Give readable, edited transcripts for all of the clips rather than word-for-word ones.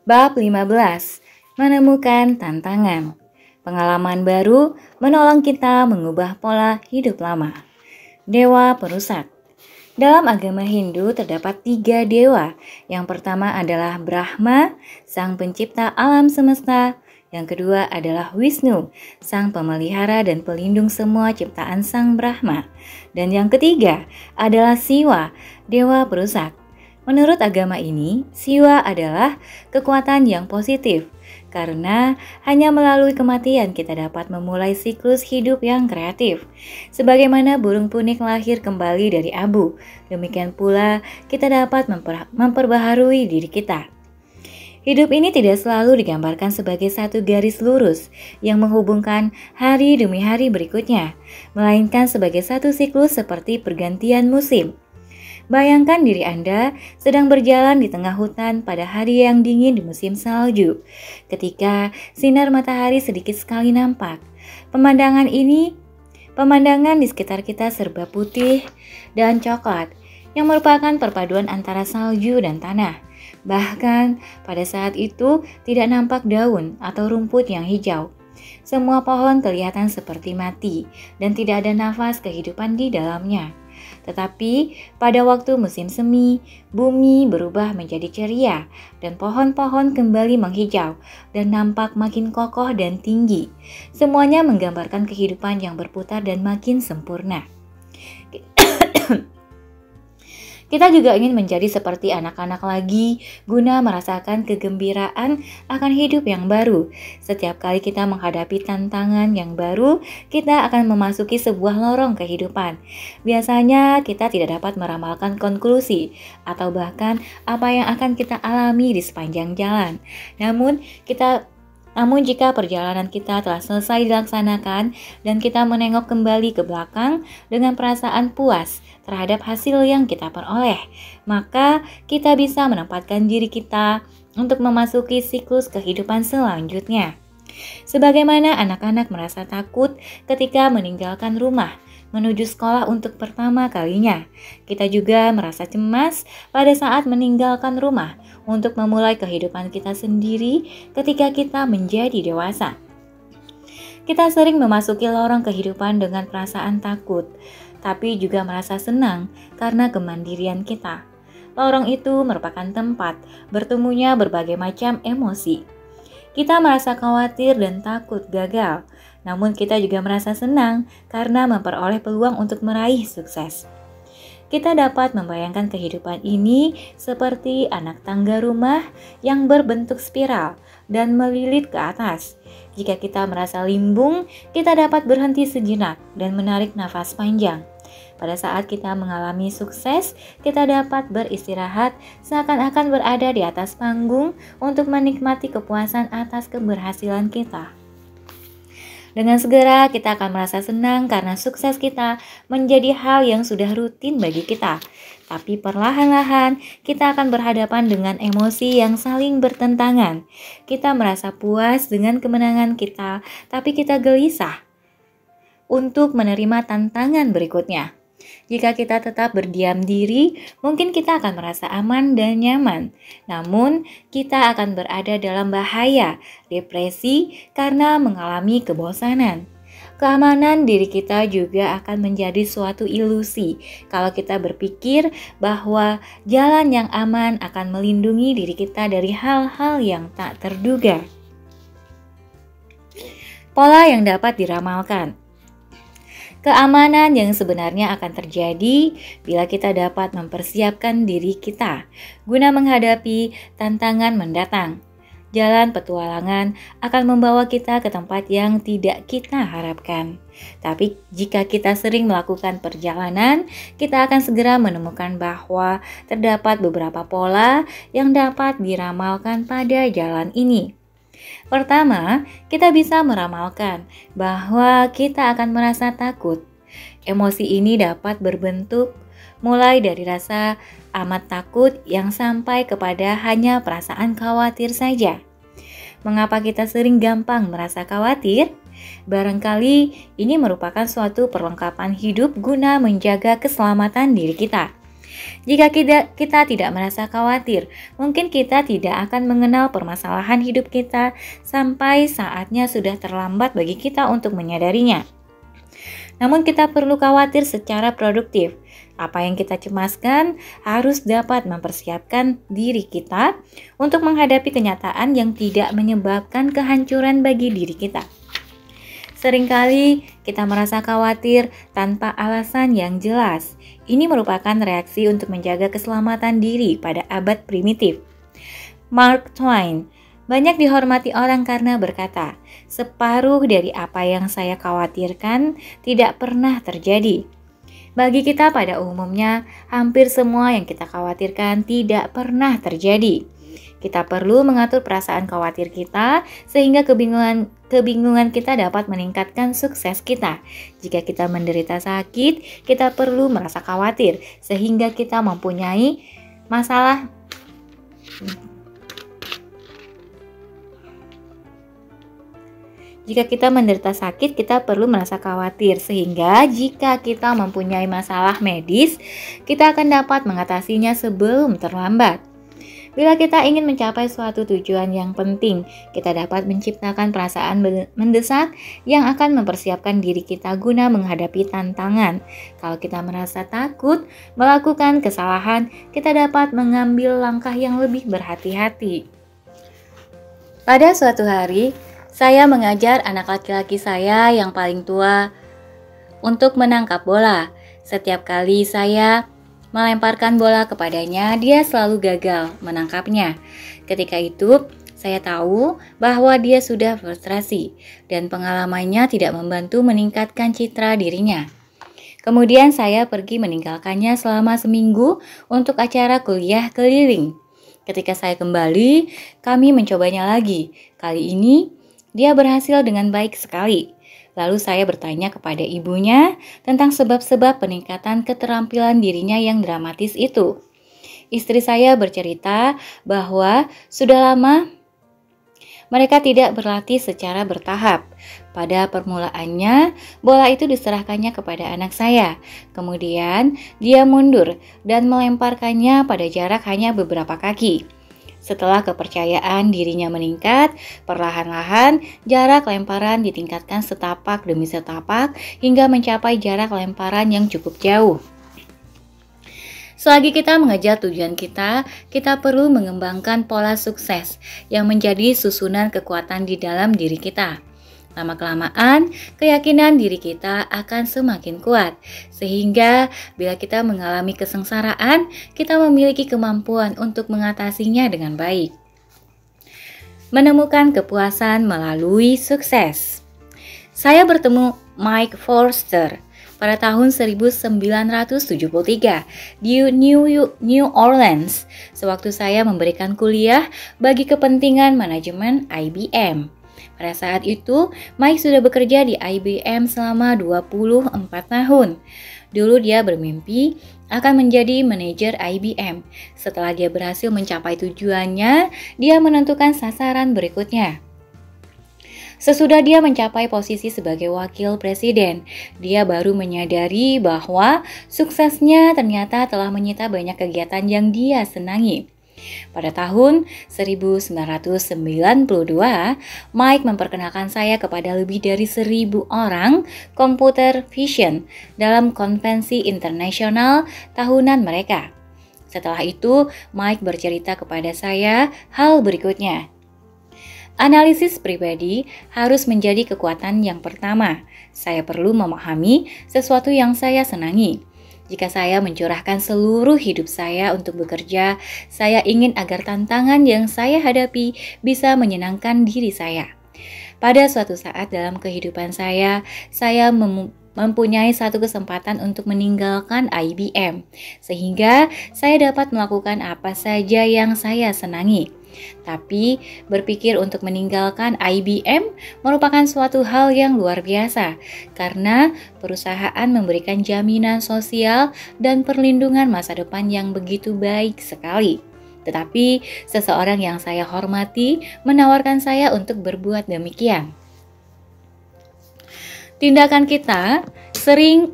Bab 15. Menemukan tantangan. Pengalaman baru menolong kita mengubah pola hidup lama. Dewa perusak. Dalam agama Hindu terdapat 3 dewa. Yang pertama adalah Brahma, sang pencipta alam semesta. Yang kedua adalah Wisnu, sang pemelihara dan pelindung semua ciptaan sang Brahma. Dan yang ketiga adalah Siwa, dewa perusak. Menurut agama ini, Siwa adalah kekuatan yang positif, karena hanya melalui kematian kita dapat memulai siklus hidup yang kreatif. Sebagaimana burung punik lahir kembali dari abu, demikian pula kita dapat memperbaharui diri kita. Hidup ini tidak selalu digambarkan sebagai satu garis lurus yang menghubungkan hari demi hari berikutnya, melainkan sebagai satu siklus seperti pergantian musim. Bayangkan diri Anda sedang berjalan di tengah hutan pada hari yang dingin di musim salju. Ketika sinar matahari sedikit sekali nampak, pemandangan di sekitar kita serba putih dan coklat yang merupakan perpaduan antara salju dan tanah. Bahkan pada saat itu tidak nampak daun atau rumput yang hijau. Semua pohon kelihatan seperti mati dan tidak ada nafas kehidupan di dalamnya. Tetapi pada waktu musim semi, bumi berubah menjadi ceria dan pohon-pohon kembali menghijau dan nampak makin kokoh dan tinggi. Semuanya menggambarkan kehidupan yang berputar dan makin sempurna. Kita juga ingin menjadi seperti anak-anak lagi, guna merasakan kegembiraan akan hidup yang baru. Setiap kali kita menghadapi tantangan yang baru, kita akan memasuki sebuah lorong kehidupan. Biasanya kita tidak dapat meramalkan konklusi, atau bahkan apa yang akan kita alami di sepanjang jalan. Namun jika perjalanan kita telah selesai dilaksanakan dan kita menengok kembali ke belakang dengan perasaan puas terhadap hasil yang kita peroleh, maka kita bisa menempatkan diri kita untuk memasuki siklus kehidupan selanjutnya. Sebagaimana anak-anak merasa takut ketika meninggalkan rumah menuju sekolah untuk pertama kalinya, kita juga merasa cemas pada saat meninggalkan rumah untuk memulai kehidupan kita sendiri ketika kita menjadi dewasa. Kita sering memasuki lorong kehidupan dengan perasaan takut, tapi juga merasa senang karena kemandirian kita. Lorong itu merupakan tempat bertemunya berbagai macam emosi. Kita merasa khawatir dan takut gagal, namun kita juga merasa senang karena memperoleh peluang untuk meraih sukses. Kita dapat membayangkan kehidupan ini seperti anak tangga rumah yang berbentuk spiral dan melilit ke atas. Jika kita merasa limbung, kita dapat berhenti sejenak dan menarik nafas panjang. Pada saat kita mengalami sukses, kita dapat beristirahat seakan-akan berada di atas panggung untuk menikmati kepuasan atas keberhasilan kita. Dengan segera kita akan merasa senang karena sukses kita menjadi hal yang sudah rutin bagi kita. Tapi perlahan-lahan kita akan berhadapan dengan emosi yang saling bertentangan. Kita merasa puas dengan kemenangan kita, tapi kita gelisah untuk menerima tantangan berikutnya. Jika kita tetap berdiam diri, mungkin kita akan merasa aman dan nyaman. Namun, kita akan berada dalam bahaya, depresi, karena mengalami kebosanan. Keamanan diri kita juga akan menjadi suatu ilusi kalau kita berpikir bahwa jalan yang aman akan melindungi diri kita dari hal-hal yang tak terduga. Pola yang dapat diramalkan. Keamanan yang sebenarnya akan terjadi bila kita dapat mempersiapkan diri kita guna menghadapi tantangan mendatang. Jalan petualangan akan membawa kita ke tempat yang tidak kita harapkan. Tapi jika kita sering melakukan perjalanan, kita akan segera menemukan bahwa terdapat beberapa pola yang dapat diramalkan pada jalan ini. Pertama, kita bisa meramalkan bahwa kita akan merasa takut. Emosi ini dapat berbentuk mulai dari rasa amat takut yang sampai kepada hanya perasaan khawatir saja. Mengapa kita sering gampang merasa khawatir? Barangkali ini merupakan suatu perlengkapan hidup guna menjaga keselamatan diri kita. Jika kita tidak merasa khawatir, mungkin kita tidak akan mengenal permasalahan hidup kita sampai saatnya sudah terlambat bagi kita untuk menyadarinya. Namun kita perlu khawatir secara produktif. Apa yang kita cemaskan harus dapat mempersiapkan diri kita untuk menghadapi kenyataan yang tidak menyebabkan kehancuran bagi diri kita. Seringkali kita merasa khawatir tanpa alasan yang jelas. Ini merupakan reaksi untuk menjaga keselamatan diri pada abad primitif. Mark Twain banyak dihormati orang karena berkata, "Separuh dari apa yang saya khawatirkan tidak pernah terjadi." Bagi kita pada umumnya, hampir semua yang kita khawatirkan tidak pernah terjadi. Kita perlu mengatur perasaan khawatir kita sehingga kebingungan kita dapat meningkatkan sukses kita. Jika kita menderita sakit, kita perlu merasa khawatir sehingga kita mempunyai masalah. Jika kita menderita sakit, kita perlu merasa khawatir sehingga jika kita mempunyai masalah medis, kita akan dapat mengatasinya sebelum terlambat. Bila kita ingin mencapai suatu tujuan yang penting, kita dapat menciptakan perasaan mendesak yang akan mempersiapkan diri kita guna menghadapi tantangan. Kalau kita merasa takut melakukan kesalahan, kita dapat mengambil langkah yang lebih berhati-hati. Pada suatu hari, saya mengajar anak laki-laki saya yang paling tua untuk menangkap bola. Setiap kali saya melemparkan bola kepadanya, dia selalu gagal menangkapnya. Ketika itu, saya tahu bahwa dia sudah frustrasi dan pengalamannya tidak membantu meningkatkan citra dirinya. Kemudian saya pergi meninggalkannya selama seminggu untuk acara kuliah keliling. Ketika saya kembali, kami mencobanya lagi. Kali ini, dia berhasil dengan baik sekali. Lalu saya bertanya kepada ibunya tentang sebab-sebab peningkatan keterampilan dirinya yang dramatis itu. Istri saya bercerita bahwa sudah lama mereka tidak berlatih secara bertahap. Pada permulaannya, bola itu diserahkannya kepada anak saya. Kemudian, dia mundur dan melemparkannya pada jarak hanya beberapa kaki. Setelah kepercayaan dirinya meningkat, perlahan-lahan jarak lemparan ditingkatkan setapak demi setapak hingga mencapai jarak lemparan yang cukup jauh. Selagi kita mengejar tujuan kita perlu mengembangkan pola sukses yang menjadi susunan kekuatan di dalam diri kita. Lama-kelamaan, keyakinan diri kita akan semakin kuat, sehingga bila kita mengalami kesengsaraan, kita memiliki kemampuan untuk mengatasinya dengan baik. Menemukan kepuasan melalui sukses. Saya bertemu Mike Forster pada tahun 1973 di New Orleans, sewaktu saya memberikan kuliah bagi kepentingan manajemen IBM. Pada saat itu, Mike sudah bekerja di IBM selama 24 tahun. Dulu dia bermimpi akan menjadi manajer IBM. Setelah dia berhasil mencapai tujuannya, dia menentukan sasaran berikutnya. Sesudah dia mencapai posisi sebagai wakil presiden, dia baru menyadari bahwa suksesnya ternyata telah menyita banyak kegiatan yang dia senangi. Pada tahun 1992, Mike memperkenalkan saya kepada lebih dari 1.000 orang computer vision dalam konvensi internasional tahunan mereka. Setelah itu, Mike bercerita kepada saya hal berikutnya. Analisis pribadi harus menjadi kekuatan yang pertama. Saya perlu memahami sesuatu yang saya senangi. Jika saya mencurahkan seluruh hidup saya untuk bekerja, saya ingin agar tantangan yang saya hadapi bisa menyenangkan diri saya. Pada suatu saat dalam kehidupan saya mempunyai satu kesempatan untuk meninggalkan IBM, sehingga saya dapat melakukan apa saja yang saya senangi. Tapi berpikir untuk meninggalkan IBM merupakan suatu hal yang luar biasa karena perusahaan memberikan jaminan sosial dan perlindungan masa depan yang begitu baik sekali. Tetapi seseorang yang saya hormati menawarkan saya untuk berbuat demikian. Tindakan kita sering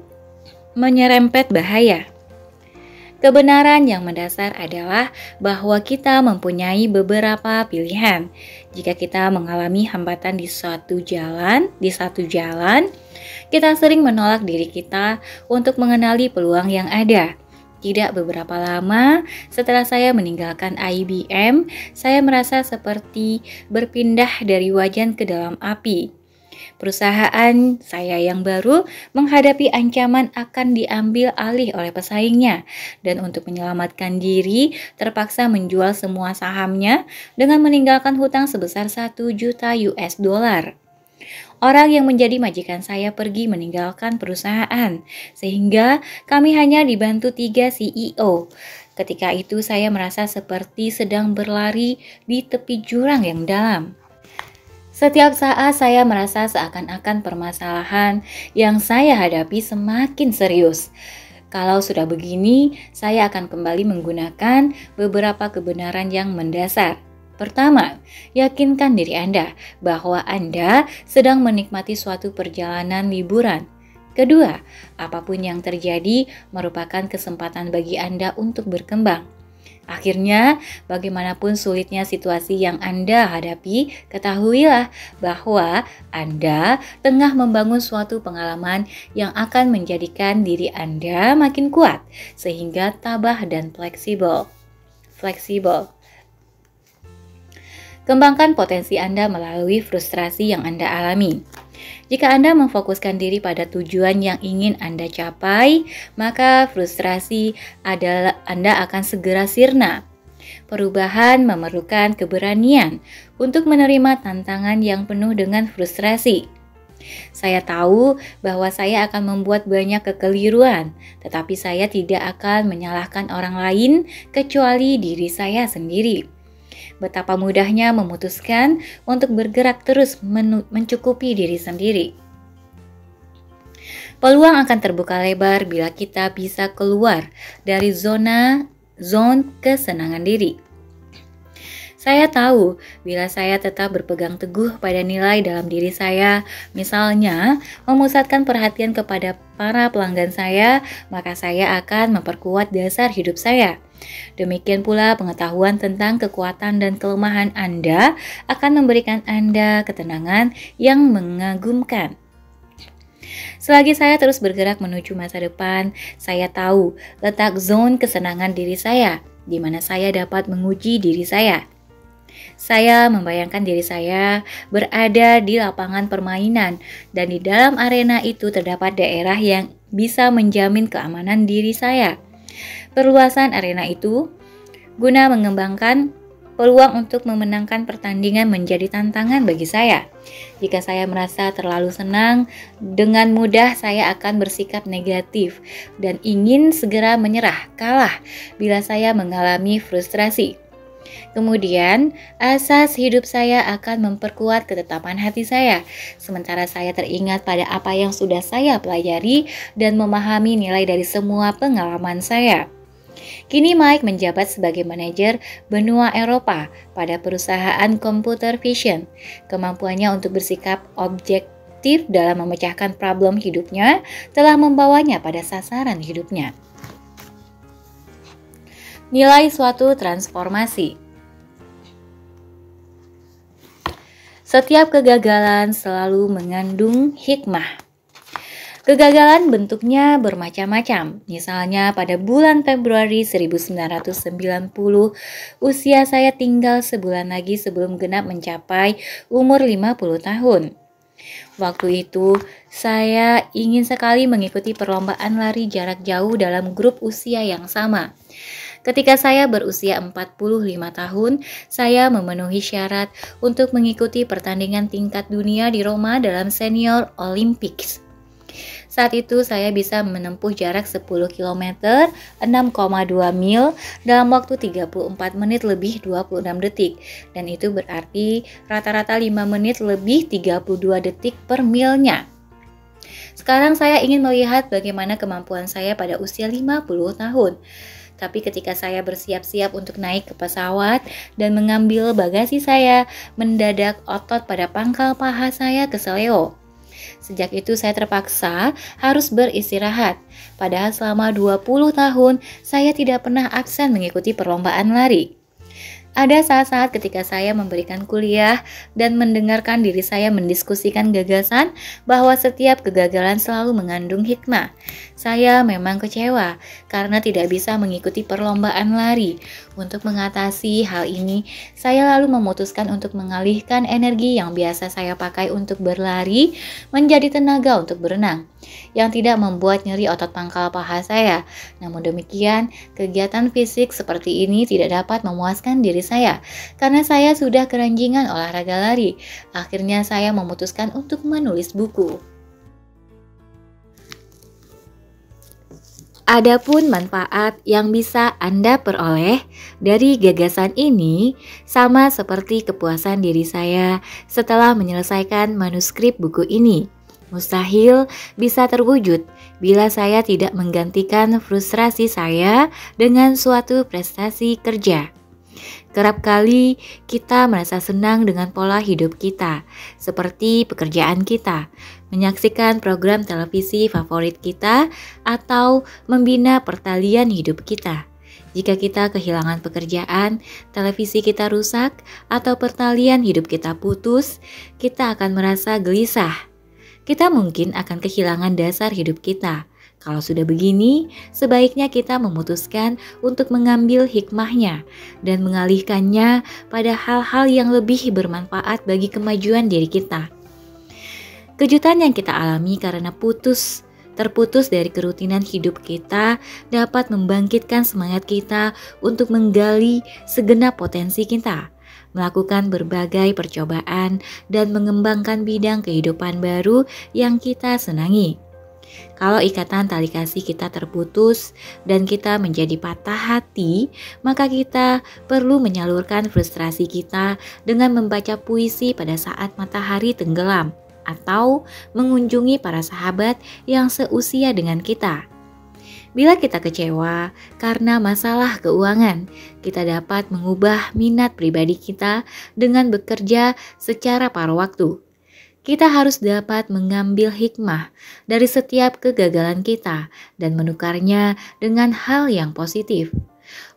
menyerempet bahaya. Kebenaran yang mendasar adalah bahwa kita mempunyai beberapa pilihan. Jika kita mengalami hambatan di satu jalan, kita sering menolak diri kita untuk mengenali peluang yang ada. Tidak beberapa lama setelah saya meninggalkan IBM, saya merasa seperti berpindah dari wajan ke dalam api. Perusahaan saya yang baru menghadapi ancaman akan diambil alih oleh pesaingnya, dan untuk menyelamatkan diri terpaksa menjual semua sahamnya dengan meninggalkan hutang sebesar 1 juta US dollar. Orang yang menjadi majikan saya pergi meninggalkan perusahaan, sehingga kami hanya dibantu 3 CEO. Ketika itu saya merasa seperti sedang berlari di tepi jurang yang dalam. Setiap saat saya merasa seakan-akan permasalahan yang saya hadapi semakin serius. Kalau sudah begini, saya akan kembali menggunakan beberapa kebenaran yang mendasar. Pertama, yakinkan diri Anda bahwa Anda sedang menikmati suatu perjalanan liburan. Kedua, apapun yang terjadi merupakan kesempatan bagi Anda untuk berkembang. Akhirnya, bagaimanapun sulitnya situasi yang Anda hadapi, ketahuilah bahwa Anda tengah membangun suatu pengalaman yang akan menjadikan diri Anda makin kuat, sehingga tabah dan fleksibel. Kembangkan potensi Anda melalui frustrasi yang Anda alami. Jika Anda memfokuskan diri pada tujuan yang ingin Anda capai, maka frustrasi Anda akan segera sirna. Perubahan memerlukan keberanian untuk menerima tantangan yang penuh dengan frustrasi. Saya tahu bahwa saya akan membuat banyak kekeliruan, tetapi saya tidak akan menyalahkan orang lain kecuali diri saya sendiri. Betapa mudahnya memutuskan untuk bergerak terus mencukupi diri sendiri. Peluang akan terbuka lebar bila kita bisa keluar dari zona kesenangan diri. Saya tahu bila saya tetap berpegang teguh pada nilai dalam diri saya, misalnya memusatkan perhatian kepada para pelanggan saya, maka saya akan memperkuat dasar hidup saya. Demikian pula pengetahuan tentang kekuatan dan kelemahan Anda akan memberikan Anda ketenangan yang mengagumkan. Selagi saya terus bergerak menuju masa depan, saya tahu letak zona kesenangan diri saya, di mana saya dapat menguji diri saya. Saya membayangkan diri saya berada di lapangan permainan, dan di dalam arena itu terdapat daerah yang bisa menjamin keamanan diri saya. Perluasan arena itu guna mengembangkan peluang untuk memenangkan pertandingan menjadi tantangan bagi saya. Jika saya merasa terlalu senang, dengan mudah saya akan bersikap negatif dan ingin segera menyerah, kalah bila saya mengalami frustrasi. Kemudian, asas hidup saya akan memperkuat ketetapan hati saya, sementara saya teringat pada apa yang sudah saya pelajari dan memahami nilai dari semua pengalaman saya. Kini Mike menjabat sebagai manajer benua Eropa pada perusahaan Computer Vision. Kemampuannya untuk bersikap objektif dalam memecahkan problem hidupnya telah membawanya pada sasaran hidupnya. Nilai suatu transformasi. Setiap kegagalan selalu mengandung hikmah. Kegagalan bentuknya bermacam-macam. Misalnya pada bulan Februari 1990, usia saya tinggal sebulan lagi sebelum genap mencapai umur 50 tahun. Waktu itu, saya ingin sekali mengikuti perlombaan lari jarak jauh dalam grup usia yang sama. Ketika saya berusia 45 tahun, saya memenuhi syarat untuk mengikuti pertandingan tingkat dunia di Roma dalam Senior Olympics. Saat itu saya bisa menempuh jarak 10 km, 6,2 mil dalam waktu 34 menit lebih 26 detik. Dan itu berarti rata-rata 5 menit lebih 32 detik per milnya. Sekarang saya ingin melihat bagaimana kemampuan saya pada usia 50 tahun. Tapi ketika saya bersiap-siap untuk naik ke pesawat dan mengambil bagasi saya, mendadak otot pada pangkal paha saya keseleo. Sejak itu saya terpaksa harus beristirahat. Padahal selama 20 tahun saya tidak pernah absen mengikuti perlombaan lari. Ada saat-saat ketika saya memberikan kuliah dan mendengarkan diri saya mendiskusikan gagasan bahwa setiap kegagalan selalu mengandung hikmah. Saya memang kecewa karena tidak bisa mengikuti perlombaan lari. Untuk mengatasi hal ini, saya lalu memutuskan untuk mengalihkan energi yang biasa saya pakai untuk berlari menjadi tenaga untuk berenang, yang tidak membuat nyeri otot pangkal paha saya. Namun demikian, kegiatan fisik seperti ini tidak dapat memuaskan diri saya karena saya sudah keranjingan olahraga lari. Akhirnya saya memutuskan untuk menulis buku. Adapun manfaat yang bisa Anda peroleh dari gagasan ini sama seperti kepuasan diri saya setelah menyelesaikan manuskrip buku ini. Mustahil bisa terwujud bila saya tidak menggantikan frustrasi saya dengan suatu prestasi kerja. Kerap kali kita merasa senang dengan pola hidup kita, seperti pekerjaan kita, menyaksikan program televisi favorit kita, atau membina pertalian hidup kita. Jika kita kehilangan pekerjaan, televisi kita rusak, atau pertalian hidup kita putus, kita akan merasa gelisah. Kita mungkin akan kehilangan dasar hidup kita. Kalau sudah begini, sebaiknya kita memutuskan untuk mengambil hikmahnya dan mengalihkannya pada hal-hal yang lebih bermanfaat bagi kemajuan diri kita. Kejutan yang kita alami karena terputus dari kerutinan hidup kita dapat membangkitkan semangat kita untuk menggali segenap potensi kita, melakukan berbagai percobaan, dan mengembangkan bidang kehidupan baru yang kita senangi. Kalau ikatan tali kasih kita terputus dan kita menjadi patah hati, maka kita perlu menyalurkan frustrasi kita dengan membaca puisi pada saat matahari tenggelam atau mengunjungi para sahabat yang seusia dengan kita. Bila kita kecewa karena masalah keuangan, kita dapat mengubah minat pribadi kita dengan bekerja secara paruh waktu. Kita harus dapat mengambil hikmah dari setiap kegagalan kita dan menukarnya dengan hal yang positif.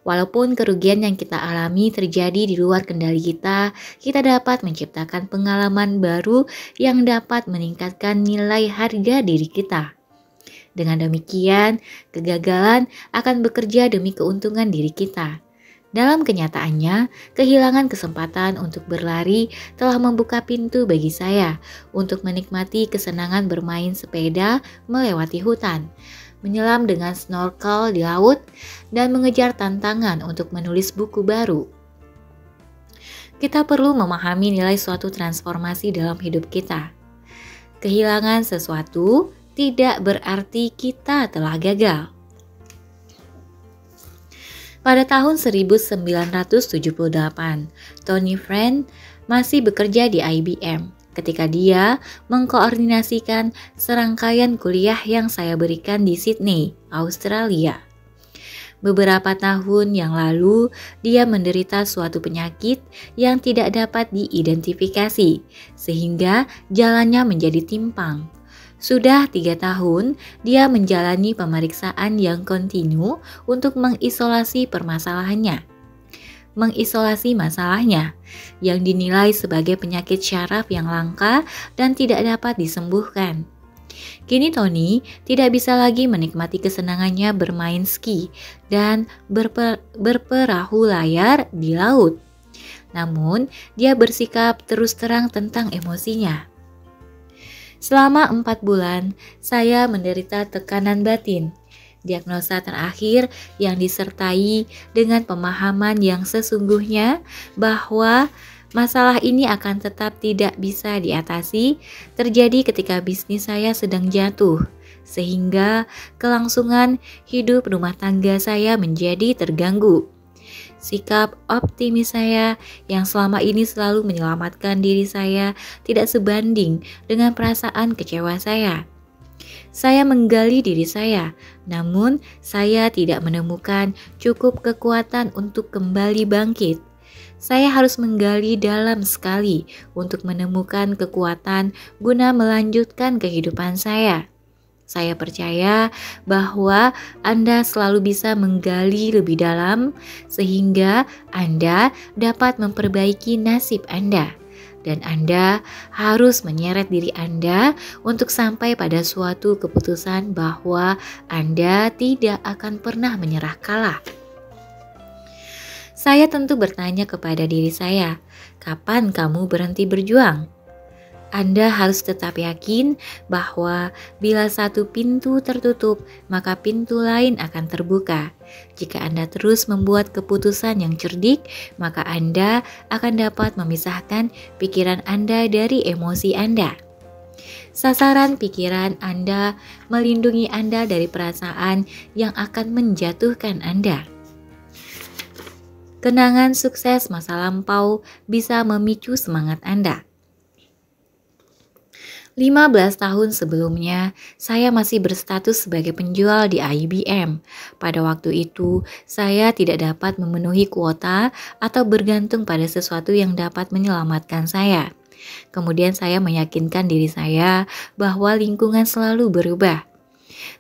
Walaupun kerugian yang kita alami terjadi di luar kendali kita dapat menciptakan pengalaman baru yang dapat meningkatkan nilai harga diri kita. Dengan demikian, kegagalan akan bekerja demi keuntungan diri kita. Dalam kenyataannya, kehilangan kesempatan untuk berlari telah membuka pintu bagi saya untuk menikmati kesenangan bermain sepeda melewati hutan, menyelam dengan snorkel di laut, dan mengejar tantangan untuk menulis buku baru. Kita perlu memahami nilai suatu transformasi dalam hidup kita. Kehilangan sesuatu tidak berarti kita telah gagal. Pada tahun 1978, Tony Friend masih bekerja di IBM ketika dia mengkoordinasikan serangkaian kuliah yang saya berikan di Sydney, Australia. Beberapa tahun yang lalu, dia menderita suatu penyakit yang tidak dapat diidentifikasi, sehingga jalannya menjadi timpang. Sudah 3 tahun, dia menjalani pemeriksaan yang kontinu untuk mengisolasi masalahnya yang dinilai sebagai penyakit syaraf yang langka dan tidak dapat disembuhkan. Kini Tony tidak bisa lagi menikmati kesenangannya bermain ski dan berperahu layar di laut. Namun, dia bersikap terus terang tentang emosinya. Selama 4 bulan, saya menderita tekanan batin. Diagnosa terakhir yang disertai dengan pemahaman yang sesungguhnya bahwa masalah ini akan tetap tidak bisa diatasi terjadi ketika bisnis saya sedang jatuh, sehingga kelangsungan hidup rumah tangga saya menjadi terganggu. Sikap optimis saya yang selama ini selalu menyelamatkan diri saya tidak sebanding dengan perasaan kecewa saya. Saya menggali diri saya, namun saya tidak menemukan cukup kekuatan untuk kembali bangkit. Saya harus menggali dalam sekali untuk menemukan kekuatan guna melanjutkan kehidupan saya. Saya percaya bahwa Anda selalu bisa menggali lebih dalam sehingga Anda dapat memperbaiki nasib Anda. Dan Anda harus menyeret diri Anda untuk sampai pada suatu keputusan bahwa Anda tidak akan pernah menyerah kalah. Saya tentu bertanya kepada diri saya, kapan kamu berhenti berjuang? Anda harus tetap yakin bahwa bila satu pintu tertutup, maka pintu lain akan terbuka. Jika Anda terus membuat keputusan yang cerdik, maka Anda akan dapat memisahkan pikiran Anda dari emosi Anda. Sasaran pikiran Anda melindungi Anda dari perasaan yang akan menjatuhkan Anda. Kenangan sukses masa lampau bisa memicu semangat Anda. 15 tahun sebelumnya, saya masih berstatus sebagai penjual di IBM. Pada waktu itu, saya tidak dapat memenuhi kuota atau bergantung pada sesuatu yang dapat menyelamatkan saya. Kemudian saya meyakinkan diri saya bahwa lingkungan selalu berubah.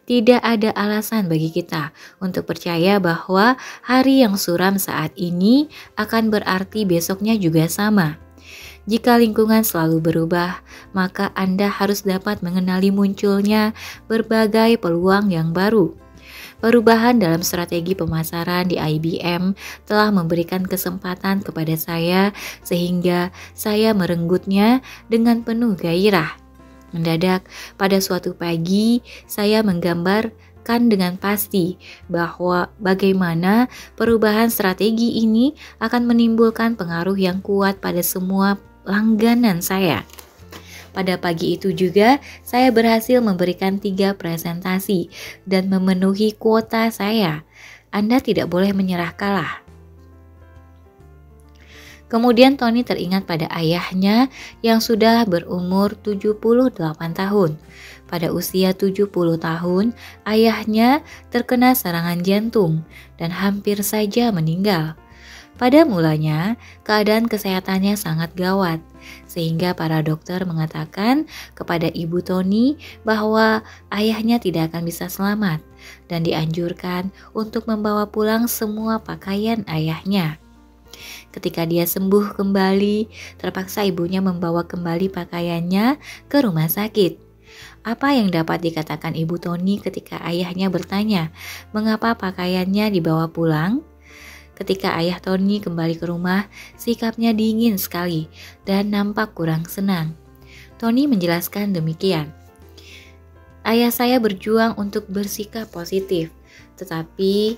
Tidak ada alasan bagi kita untuk percaya bahwa hari yang suram saat ini akan berarti besoknya juga sama. Jika lingkungan selalu berubah, maka Anda harus dapat mengenali munculnya berbagai peluang yang baru. Perubahan dalam strategi pemasaran di IBM telah memberikan kesempatan kepada saya sehingga saya merenggutnya dengan penuh gairah. Mendadak, pada suatu pagi, saya menggambarkan dengan pasti bahwa bagaimana perubahan strategi ini akan menimbulkan pengaruh yang kuat pada semua langganan saya. Pada pagi itu juga, saya berhasil memberikan 3 presentasi dan memenuhi kuota saya. Anda tidak boleh menyerah kalah. Kemudian Tony teringat pada ayahnya yang sudah berumur 78 tahun. Pada usia 70 tahun, ayahnya terkena serangan jantung dan hampir saja meninggal. Pada mulanya, keadaan kesehatannya sangat gawat, sehingga para dokter mengatakan kepada ibu Tony bahwa ayahnya tidak akan bisa selamat dan dianjurkan untuk membawa pulang semua pakaian ayahnya. Ketika dia sembuh kembali, terpaksa ibunya membawa kembali pakaiannya ke rumah sakit. Apa yang dapat dikatakan ibu Tony ketika ayahnya bertanya mengapa pakaiannya dibawa pulang? Ketika ayah Tony kembali ke rumah, sikapnya dingin sekali dan nampak kurang senang. Tony menjelaskan demikian. Ayah saya berjuang untuk bersikap positif, tetapi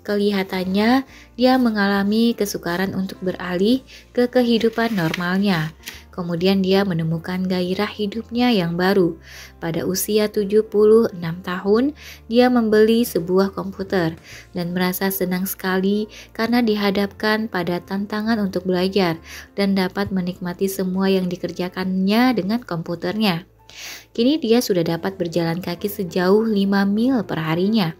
kelihatannya dia mengalami kesukaran untuk beralih ke kehidupan normalnya. Kemudian dia menemukan gairah hidupnya yang baru. Pada usia 76 tahun, dia membeli sebuah komputer dan merasa senang sekali karena dihadapkan pada tantangan untuk belajar dan dapat menikmati semua yang dikerjakannya dengan komputernya. Kini dia sudah dapat berjalan kaki sejauh 5 mil per harinya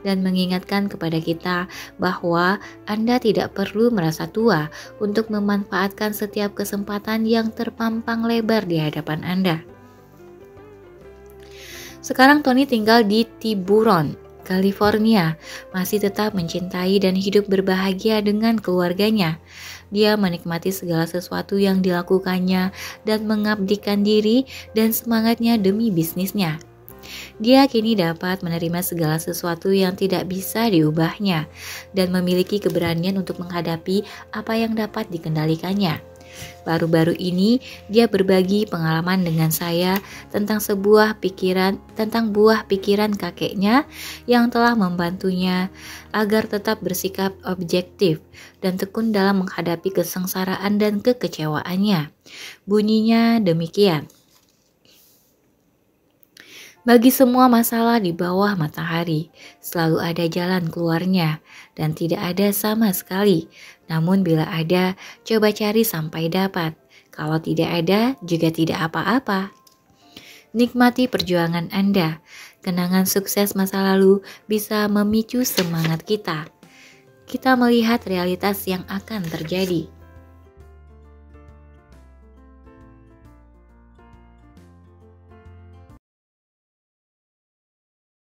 dan mengingatkan kepada kita bahwa Anda tidak perlu merasa tua untuk memanfaatkan setiap kesempatan yang terpampang lebar di hadapan Anda. Sekarang Tony tinggal di Tiburon, California, masih tetap mencintai dan hidup berbahagia dengan keluarganya. Dia menikmati segala sesuatu yang dilakukannya dan mengabdikan diri dan semangatnya demi bisnisnya. Dia kini dapat menerima segala sesuatu yang tidak bisa diubahnya dan memiliki keberanian untuk menghadapi apa yang dapat dikendalikannya. Baru-baru ini dia berbagi pengalaman dengan saya tentang buah pikiran kakeknya yang telah membantunya agar tetap bersikap objektif dan tekun dalam menghadapi kesengsaraan dan kekecewaannya. Bunyinya demikian. Bagi semua masalah di bawah matahari, selalu ada jalan keluarnya dan tidak ada sama sekali. Namun bila ada, coba cari sampai dapat. Kalau tidak ada, juga tidak apa-apa. Nikmati perjuangan Anda. Kenangan sukses masa lalu bisa memicu semangat kita. Kita melihat realitas yang akan terjadi.